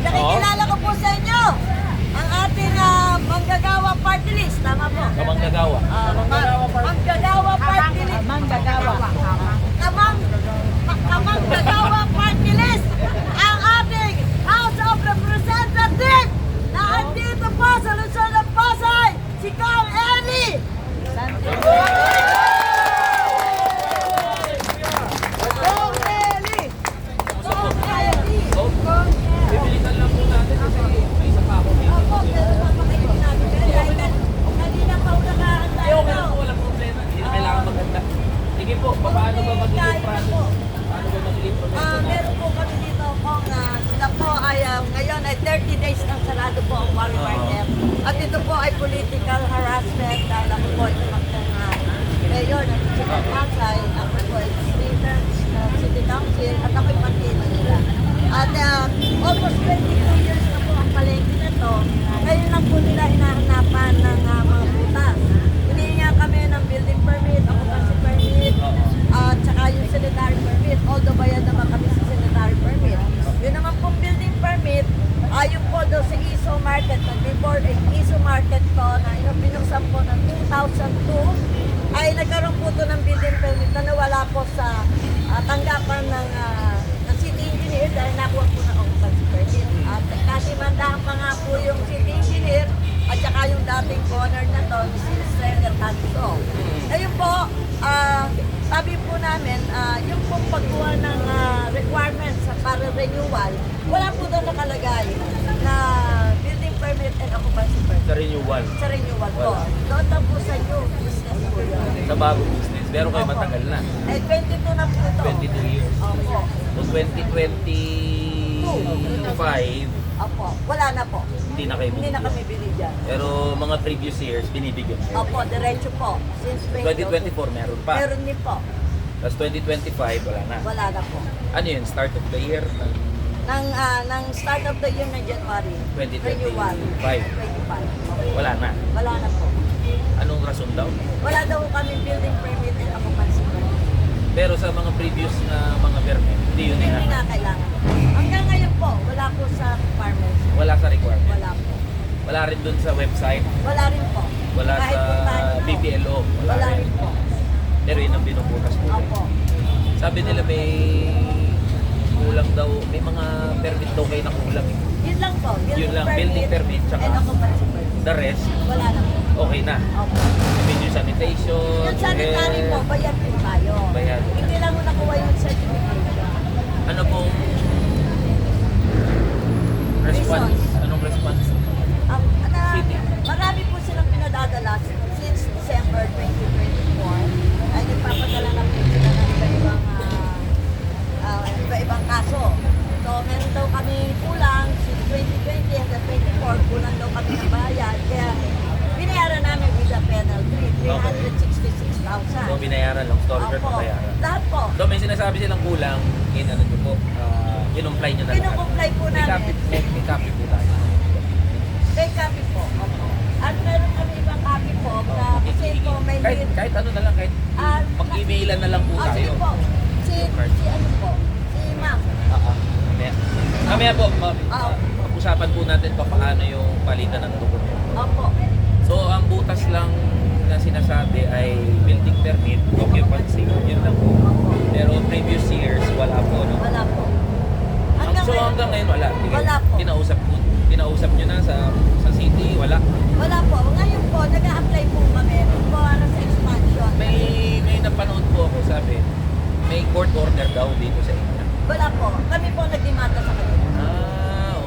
Nakikilala ko po sa inyo ang ating manggagawa party list. Tama po? Kamanggagawa. Manggagawa party list. Kamanggagawa party list. Ang ating House of Representatives na andito po sa Luzon ng Pasay, si Kang Eli. Bibilisan lang po natin kasi may isa pa ako. Hindi, okay lang po, walang problema. Hindi na kailangan maganda. Sige po, paano ba mag-i-process? Paano ba mag-i-process? Meron po kami dito kung sila po ay ngayon ay 30 days nang sarado po ang qualified them. At ito po ay political harassment dahil ako po ay tumakbong mayor ng Luzon ng Pasay. Ako po ay speaker ng City Council at ako'y partida nila. At almost 22 years na po ang palengke na to. Ngayon lang po nila hinahanapan ng mga butas. Hinihinga kami ng building permit, occupancy permit, at saka yung sanitary permit. Although bayad naman kami sa sanitary permit. Yun naman pong building permit, yung po daw sa ISO market, before ISO market ko na binuksan po ng 2002, ay nagkaroon po ito ng building permit na nawala po sa tanggapan ng city engineer dahil nakuha po ng occupancy permit. At katimandahan pa nga po yung city engineer at saka yung dating corner na to, si Senator Tanso. Ngayon po, sabi po namin, yung pong pagkuha ng requirements para renewal, wala po doon nakalagay na building permit and occupancy permit. Sa renewal. Sa renewal po. Doon lang po sa new business po yun. Sa bagong business. Pero kayo matagal na. 22 na po ito. 22 years. Opo. So 2025, Opo. Wala na po. hindi na kayo Hindi na kami bili dyan. Pero mga previous years, binibigyan kayo. Opo, diretso po. Since 2024 meron pa. Meron din po. Tapos 2025, wala na. Wala na po. Ano yun? Start of the year? Nang start of the year na January, 2025. renewal. 25. Wala na. Wala na po. Anong rason daw? Wala daw kami building permit and occupancy permit. Pero sa mga previous na mga permit, hindi yun Hindi na. nga kailangan. Hanggang ngayon po, wala po sa requirements. Wala sa requirement. Wala po. Wala rin dun sa website. Wala rin po. Wala Kahit sa puntahan mo. BPLO. Wala rin po. Pero yun ang binubukas po. Opo. Sabi nila may kulang daw, may mga permit daw kayo na kulang. Yun lang po. Yun lang, building permit, tsaka and occupancy permit. The rest, Wala na po. okay na. Opo. Medyo sanitation, Yung sanitary po, bayad po tayo. Bayad. Hindi lang mo nakuha yung certification. ano pong response? Anong response? City. Marami po silang pinadadala since December 2024. Ay nagpapadala na po sila ng iba-ibang kaso. So meron daw kami kulang since 2020 hanggang 2024, kulang daw kami ng bayad. Kaya binayaran namin with a penalty, 366,000. So binayaran lang, storage Opo. bayaran. Lahat po. So may sinasabi silang kulang, ano nyo po, kinumply nyo na lahat. Kinukumply po May namin. may copy po tayo. May copy po. Opo. At meron kami ibang copy po na kasi po may Kahit ano na lang, kahit mag-emailan na lang po tayo. Sige po. Si ano po? Si ma'am. Mamaya. Mamaya po, Oo. pag-usapan po natin pa paano yung palitan ng dokumento. Opo. So, ang butas lang na sinasabi ay building permit, occupancy, yun lang po. Pero previous years, wala po, no? Wala po. So, hanggang ngayon, wala. Wala po. Kinausap nyo na sa city, wala. Wala po. Ngayon po, nag-a-apply po kami para sa expansion. May napanood po ako, sabi, may court order daw dito sa inyo. Wala po. Kami po nagdimanda sa kanila.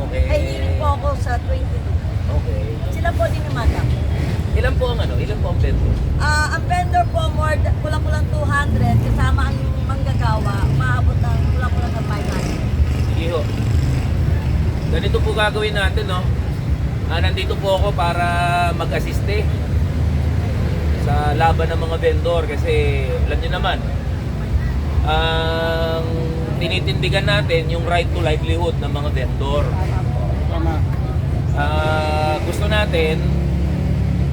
Okay. Ay, hiling po ako sa 22. Okay. Sila po dinimanda. Ilan po ang vendor? Ang vendor po, kulang-kulang 200. Kasama ang manggagawa, maabot ng kulang-kulang ng 500. Sige ho. Ganito po gagawin natin, no? Nandito po ako para mag-assiste sa laban ng mga vendor kasi alam niyo naman, ang tinitindigan natin yung right to livelihood ng mga vendor. Gusto natin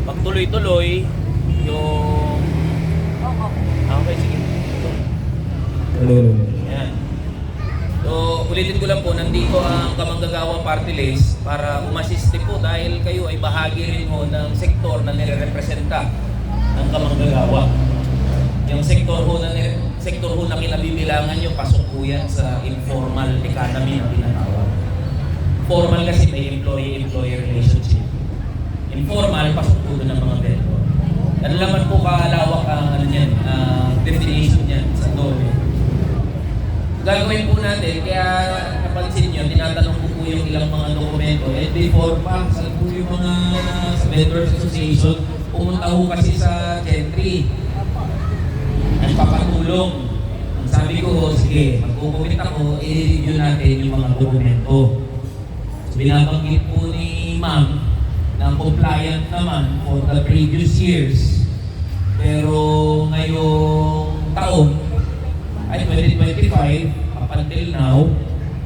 magtuloy-tuloy yung... Okay, sige. Hello. Yan. So, ulitin ko lang po, nandito ang Kamanggagawa Party List para umasiste po dahil kayo ay bahagi rin ho ng sektor na nire-representa ng Kamanggagawa. Yung sektor ho na kinabibilangan nyo, pasok po yan sa informal economy na tinatawag. Formal kasi may employee-employee relationship. Informal, pasok po doon ng mga vendor. Ano naman po kalawak ang definition niyan sa dole. Gagawin po natin, kaya napansin nyo, tinatanong ko po yung ilang mga dokumento. And before pa, saan po yung mga sa Vendors Association, pumunta ho kasi sa Gentry. Nagpapatulong. Ang sabi ko, sige, magkukumit ako, i-review natin yung mga dokumento. So, binabanggit po ni Ma'am na compliant naman for the previous years. Pero ngayong taon, ay 2025, up until now,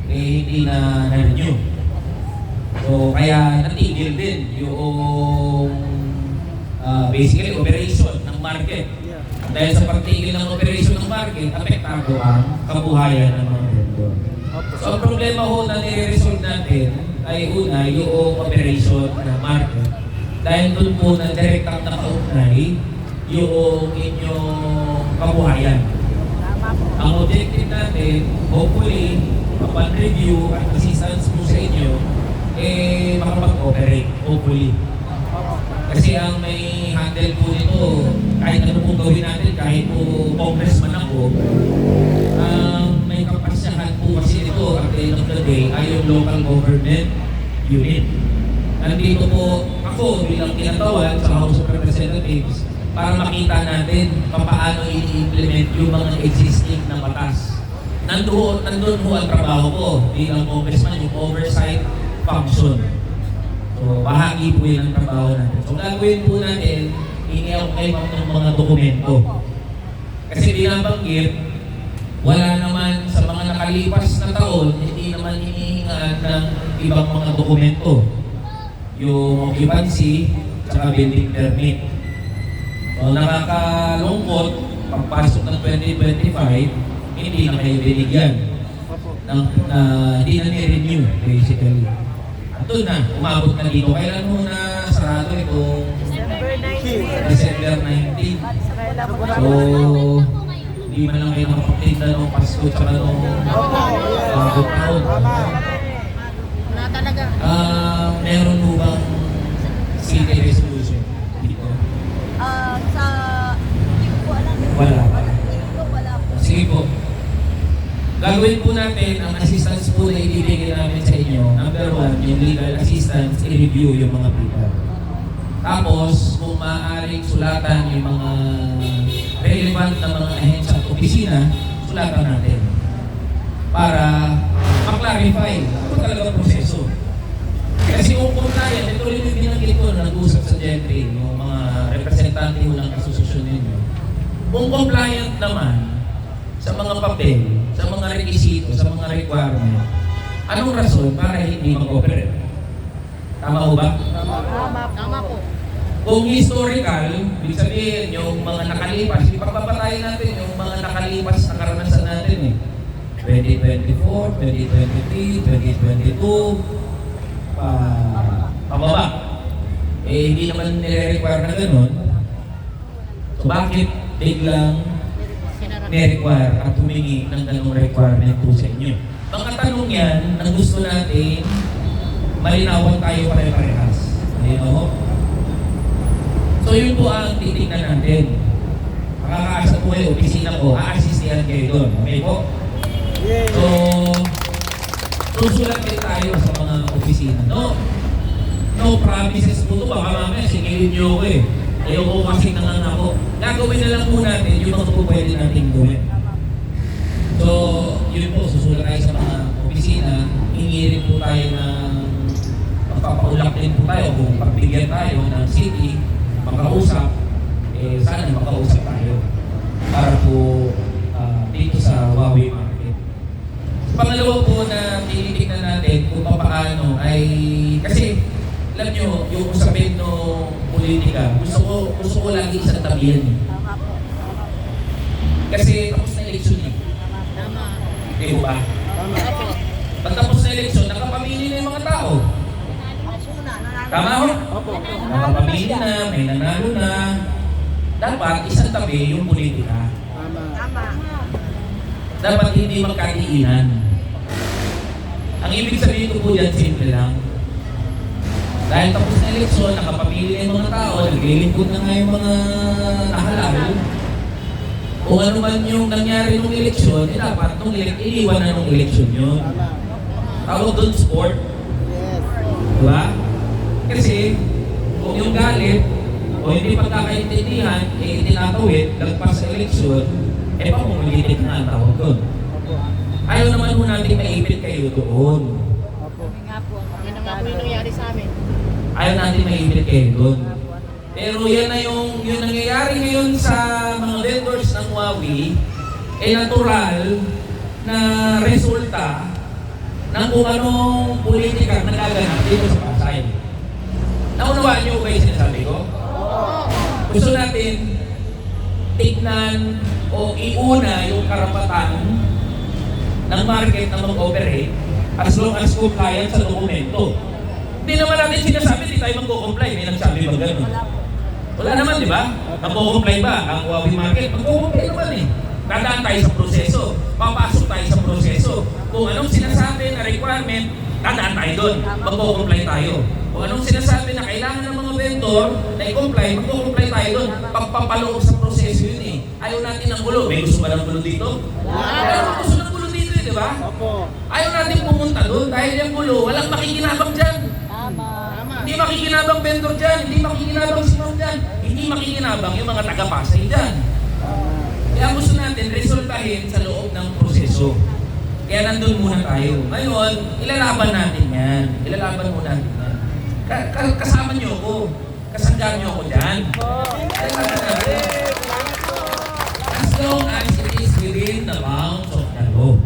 hindi na na-renew. So, kaya natigil din yung basically operation ng market. Dahil sa pagtigil ng operation ng market, apektado ang kabuhayan ng mga vendor. So, ang problema ho na nire-resolve natin ay una, yung operation ng market. Dahil doon po na direktang nakaugnay yung inyong kabuhayan. Ang objective natin, hopefully, upon review at assistance po sa inyo, makapag-operate, hopefully. Kasi ang may handle po nito, kahit ano pong gawin natin, kahit po congressman ako, may kapasyahan po kasi nito at the end of the day ay yung local government unit. Nandito po ako bilang kinatawag sa House of Representatives para makita natin paano i-implement yung mga existing na batas. Nandun po ang trabaho ko bilang congressman, yung oversight function. So, bahagi po yun ang trabaho natin. So, gagawin po natin, iniaw kayo ng mga dokumento. Kasi binabanggit, wala naman sa mga nakalipas na taon, hindi naman hinihingaan ng ibang mga dokumento. Yung occupancy, tsaka building permit. So, nakakalungkot, pagpasok ng 2025, hindi na kayo binigyan. Hindi na ni-renew, basically. Ito na, umabot na dito. Kailan mo na sarado itong December 19? So, hindi man lang kayo nakapagtinda ng Pasko tsaka ng bagong taon. Wala talaga. Meron mo bang city resolution dito? Hindi ko alam. Wala. Wala po. Sige po. Gagawin po natin ang assistance po na ibibigay namin sa inyo. Number one, yung legal assistance, i-review yung mga paper. Tapos, kung maaaring sulatan yung mga relevant na mga ahensya at opisina, sulatan natin. Para ma-clarify kung talagang proseso. Kasi kung compliant, ito rin yung binanggit ko na nag-usap sa Gentry, yung mga representante mo ng asosasyon ninyo. Kung compliant naman sa mga papel, sa mga requisito, sa mga requirement, anong rason para hindi mag-operate? Tama ho ba? Tama po. Kung historical, ibig sabihin yung mga nakalipas, ipagpapatayin natin yung mga nakalipas na karanasan natin eh. 2024, 2023, 2022, pababa. Hindi naman nire-require na ganun. So bakit biglang ne-require at humingi ng ganung requirement po sa inyo? Mga tanong yan na gusto natin malinawan tayo pare-parehas. Malinaw? So yun po ang titignan natin. Makakaasa po kayo, opisina ko, a-assistihan kayo doon. Okay po? So, susulat din tayo sa mga opisina. No promises po ito. Baka mamaya singilin nyo ako eh. Ayoko kasi nangangako. Gagawin na lang po natin yung mga po pwede natin gawin. So, yun po, susulat tayo sa mga opisina. Hingi rin po tayo ng magpapaulak din po tayo kung pagbigyan tayo ng city, makausap, sana makausap tayo para po dito sa Huawei market. Pangalawa po na tinitignan natin kung paano ay, kasi alam nyo, yung usapin no politika, gusto ko lagi isang tabihan eh. Tama po. Kasi tapos na eleksyon eh. Tama. Di ba? Tama po. na eleksyon, nakapamili na yung mga tao. Tama ho? Opo. Nakapamili na, may nanalo na. Dapat isang tabi yung politika. Tama. Dapat hindi magkatiinan. Ang ibig sabihin ko po dyan, simple lang. Dahil tapos na eleksyon, nakapamili na yung mga tao, naglilingkod na nga yung mga nahalal. Kung ano man yung nangyari nung eleksyon, dapat nung iniwan na nung eleksyon yun. Tawag doon sport. Yes. Diba? Kasi, kung yung galit, o hindi pagkakaintindihan, tinatawid, lagpas sa eleksyon, pamumulitin na ang tawag doon. Opo. Ayaw naman po natin maipit kayo doon. Opo. Yan na nga po yung nangyari sa amin. Ayaw natin maipit kayo doon. Pero yan na yung nangyayari ngayon sa mga vendors ng Huawei, natural na resulta ng kung anong politika nagaganap dito sa Pasay. Naunawaan niyo ba yung sinasabi ko? Gusto natin tignan o iuna yung karapatan ng market na mag-operate as long as compliant sa dokumento. Hindi naman natin sinasabi, hindi tayo mag-comply. May nagsabi ba gano'n? Wala naman, di ba? Mag-comply ba ang Huawei market? Mag-comply naman eh. Dadaan tayo sa proseso. Papasok tayo sa proseso. Kung anong sinasabi na requirement, dadaan tayo doon. Mag-comply tayo. Kung anong sinasabi na kailangan ng mga vendor na i-comply, mag-comply tayo doon. Pagpapaloob sa proseso yun eh. Ayaw natin ng gulo. May gusto ba ng gulo dito? Ayaw mo gusto ng gulo dito eh, di ba? Opo. Ayaw natin pumunta doon dahil yung gulo, walang makikinabang dyan. Hindi makikinabang vendor dyan, hindi makikinabang sinong dyan, hindi makikinabang yung mga taga-Pasay dyan. Kaya gusto natin resultahin sa loob ng proseso. Kaya nandun muna tayo. Ngayon, ilalaban natin yan. Ilalaban muna natin yan. Kasama niyo ako. Kasanggaan niyo ako dyan. Ilalaban natin. As long as it is within the bounds of the law.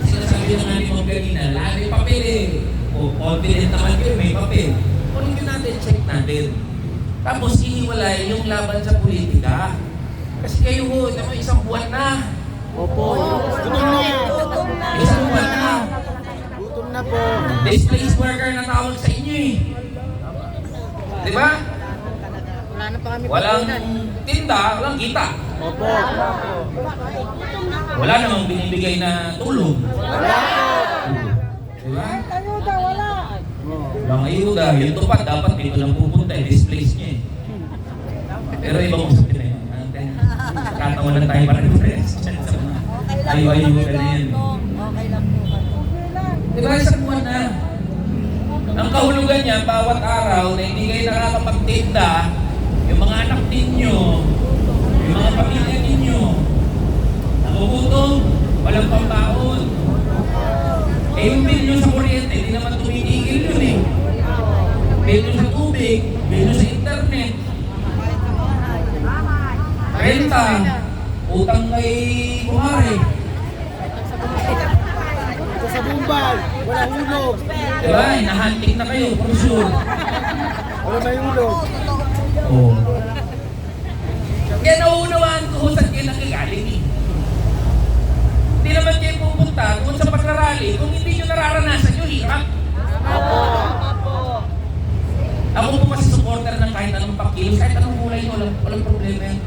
Sinasabi ng ating mga kanina, may papel eh. O confident naman kayo, may papel. Kunin nyo natin, check natin. Tapos ihiwalay yung laban sa politika. Kasi kayo ho, isang buwan na. Opo. Gutom na. Isang buwan na. Gutom na po. Displaced worker na tawag sa inyo eh. Di ba? Wala na pa kami Walang pupunan. tinda, walang kita. Opo. Wala namang binibigay na tulong. Di ba? Mga ayuda, yung tupad dapat dito lang pupunta eh, displace niya eh. Pero ibang usapin na yun. Katawa na tayo para rin. Ayuda na yan. Okay lang po. Diba isang buwan na? Ang kahulugan niya, bawat araw na hindi kayo nakakapagtinda, yung mga anak ninyo, yung mga pamilya ninyo, nagugutom, walang pambaon. Yung bill nyo sa kuryente, hindi naman tumitigil yun eh. Bill nyo sa tubig, bill nyo sa internet, renta, utang kay kumare. Sa bumbag. Walang hulog. Diba? Nahantik na kayo, for sure. Wala may hulog. Oo. Kaya nauunawaan ko kung saan kayo nakagaling eh. Hindi naman kayo pupunta kung sa pagrarally, kung hindi nyo nararanasan nyo, hirap. Ako po kasi supporter ng kahit anong pakilos, kahit anong kulay nyo, walang problema yan.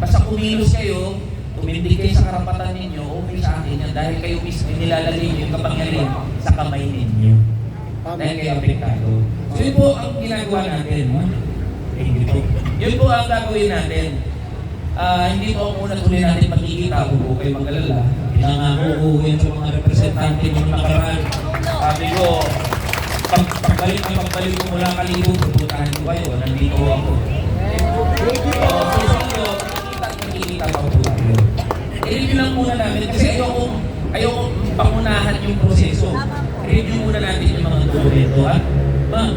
Basta kumilos kayo, tumindig kayo sa karapatan ninyo, okay sa akin yan, dahil kayo mismo nilalagay nyo yung kapangyarihan sa kamay ninyo. Dahil kayo apektado. So yun po ang ginagawa natin. Hindi po. Yun po ang gagawin natin. Hindi po ang una tuloy natin magkikita kung po kayo mag-alala. Pinangako ko yun sa mga representante ng nakaraan. Sabi ko, pagbalik ko mula Kalibog, pupuntahan ko kayo. Nandito ako. Magkikita pa po tayo. I-review lang muna namin kasi ayoko pangunahan yung proseso. I-review muna natin yung mga dokumento. Ma'am,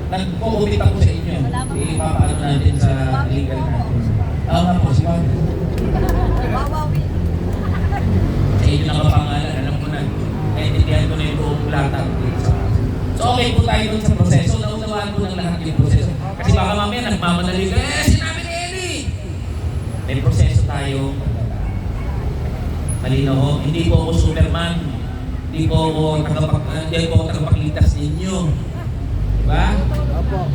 nagko-commit ako sa inyo. Ipapaano natin sa legal natin. Nga po, si Ma'am. Sa inyo nakapangalan, alam ko na. Naintindihan ko na yung buong latag. So okay po tayo dun sa proseso. Naunawaan ko ng lahat yung proseso. Kasi baka mamaya nagmamadali ka, sinabi ni Eddie! May proseso tayo. Malinaw ho, hindi po ako Superman. Hindi po ako tagapagligtas ninyo. Diba? Opo.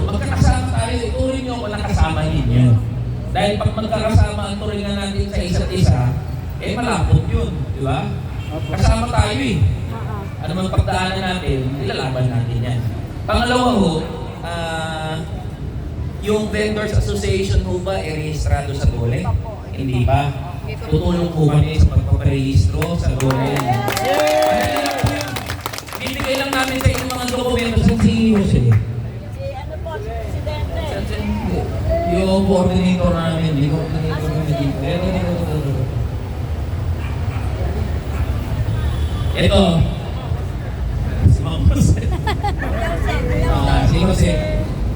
Magkakasama tayo, ituring nyo ako na kasama ninyo. Dahil pag magkakasama ang turingan natin sa isa't isa, eh malapot yun, di ba? Kasama tayo eh. Ano man pagdaanan natin, ilalaban natin yan. Pangalawa ho, yung Vendors Association ho ba rehistrado sa DOLE? Hindi pa. Tutulong po kami sa pagpaparehistro sa DOLE. Bibigay lang namin sa inyong mga dokumento sa CEO siya. Si ano po, si Presidente. Yung coordinator namin, yung coordinator namin dito. Ito. Si Ma'am Jose. Si Jose.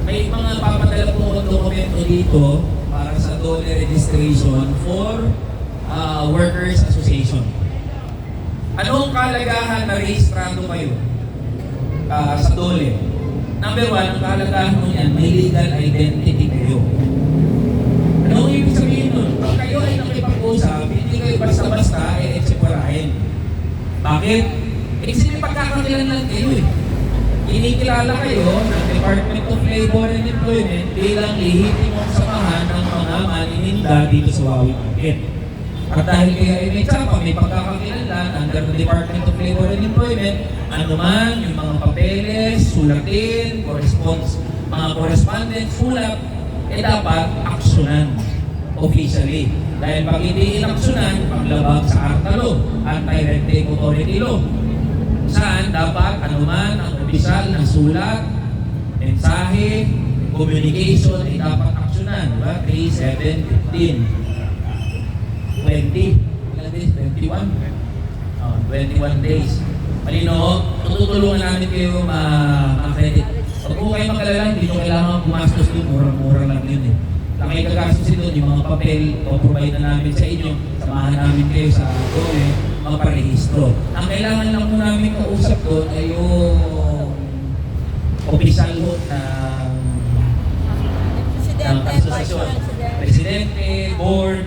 May mga papadala po ang dokumento dito para sa DOLE registration for Workers Association. Anong kalagahan na rehistrado kayo sa DOLE? Number one, ang kalagahan mo yan, may legal identity kayo. Ano ang ibig sabihin nun? Pag kayo ay nakipag-usap, hindi kayo basta-basta ekseparahin. Bakit? Kasi may pagkakakilanlan kayo eh. Inikilala kayo ng Department of Labor and Employment bilang lehitimong samahan ng mga manininda dito sa Wawi Market. At dahil kayo ay may tsapa, may pagkakakilanlan under the Department of Labor and Employment, ano man, yung mga papeles, sulatin, mga correspondence, sulat, eh dapat aksyonan officially. Dahil pag hindi inaksyonan, paglabag sa ARTA-law, Anti-Red Authority Law, saan dapat anuman ang opisyal ng sulat, mensahe, communication ay dapat aksyonan. Diba? 3, 7, 15. 20. Ilan days? 21? 21 days. Malino, tutulungan namin kayo ma-credit. Huwag po kayo magalala, hindi nyo kailangan pumastos doon. Murang-mura lang yun eh. Laki kagastusin doon, yung mga papel, o-provide na namin sa inyo. Samahan namin kayo sa DOLE, magparehistro. Ang kailangan lang po namin kausap doon ay yung official ho ng asosasyon. Presidente, board.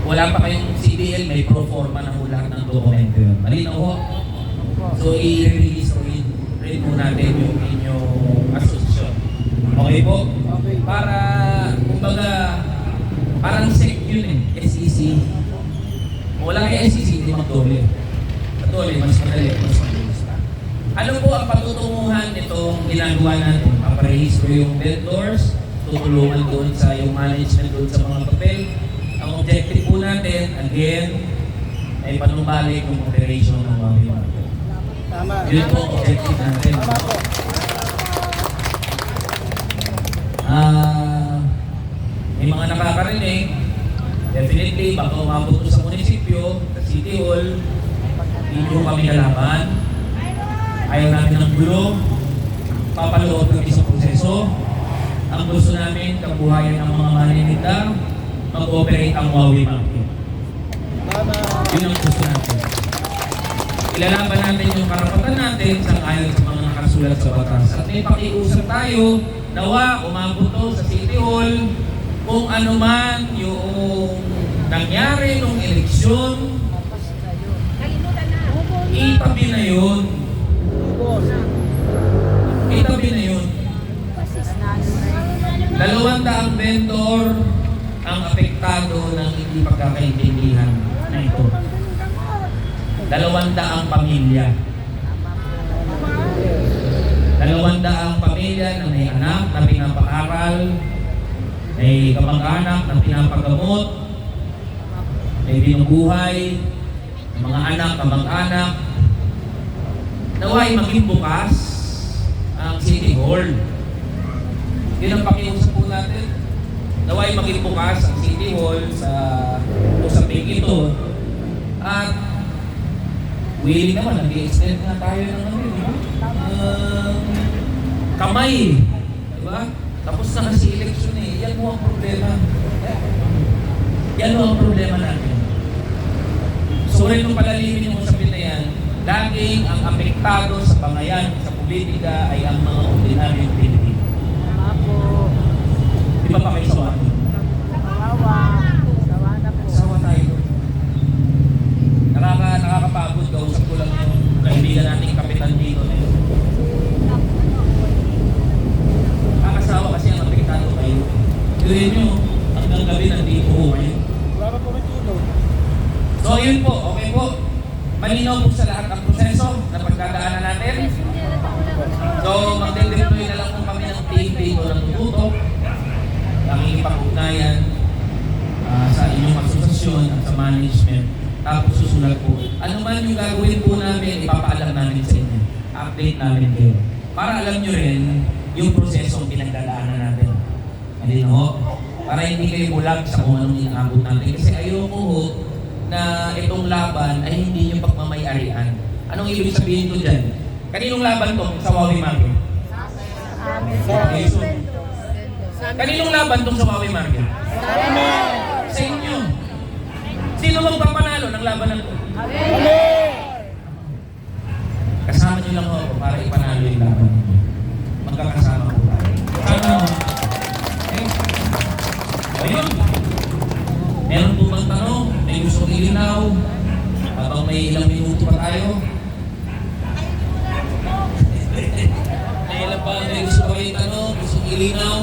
Wala pa kayong CDL, may pro forma na ho lahat ng dokumento yun. Malinaw ho? So, i-release rin po natin yung inyong asosasyon. Okay po? Okay. Para, kumbaga, parang SEC yun eh, SEC. Kung wala kay SEC, hindi mag-DOLE. Sa-DOLE, mas madali, mas mabilis pa. Ano po ang patutunguhan nitong ginagawa natin? Paparehistro yung vendors, tutulungan doon sa yung management doon sa mga papel. Ang objective po natin, again, ay panumbalik yung operation ng Wawi Market. Tama. Yun po ang objective natin. Tama po. May mga nakakarinig, definitely, baka umabot ko sa munisipyo, sa City Hall, hindi ko kami kalaban. Ayaw namin ng gulo, papaloob kami sa proseso. Ang gusto namin, kabuhayan ng mga maninita, mag-operate ang Wawi Market. Tama. Yun ang gusto natin. Ilalaban natin yung karapatan natin sa ayon sa mga nakasulat sa batas. At may pakiusap tayo, nawa, umabot to sa City Hall, kung ano man yung nangyari nung eleksyon, itabi na yun. Boss. Itabi na yun. 200 vendor ang apektado ng hindi pagkakaintindihan na ito. 200 pamilya. 200 pamilya na may anak na pinapaaral, may kamag-anak na pinapagamot, may binubuhay, mga anak, kamag-anak. Naway maging bukas ang City Hall. Yun ang pakiusap po natin. Naway maging bukas ang City Hall sa usaping ito. At willing naman, nag-i-extend nga tayo ng kamay. Diba? Tapos na kasi election eh. Yan mo ang problema. Yan mo ang problema natin. So rin nung palalimin yung usapin na yan, laging ang apektado sa pangayan, sa politika ay ang mga ordinaryong Pilipino. Di ba pa kayo sawa? Sawa tayo. Nakakapagod po, okay po. Malinaw po sa lahat ng proseso na pagdadaanan natin. So, magde-deploy na lang po kami ng team dito ng tututok, nakikipag-ugnayan sa inyong asosasyon at sa management. Tapos susulat po. Ano man yung gagawin po namin, ipapaalam namin sa inyo. Update namin kayo. Para alam nyo rin yung prosesong pinagdadaanan natin. Hindi ho? Para hindi kayo bulag sa kung anong inaabot natin. Kasi ayoko ho na itong laban ay hindi yung pagmamayarian. Anong ibig sabihin ko dyan? Kaninong laban to sa Wawi Market? Okay, so, kaninong laban tong sa Wawi Market? Sa inyo. Sino magpapanalo ng laban na to? Kasama nyo lang ho ako para ipanalo yung laban ninyo. Magkakasama ko tayo. Kasama mo. Okay? Ayun. Meron po bang tanong? May gusto ilinaw? Habang may ilang minuto pa tayo? May ilang pa may gusto kayo tanong? Gusto ilinaw?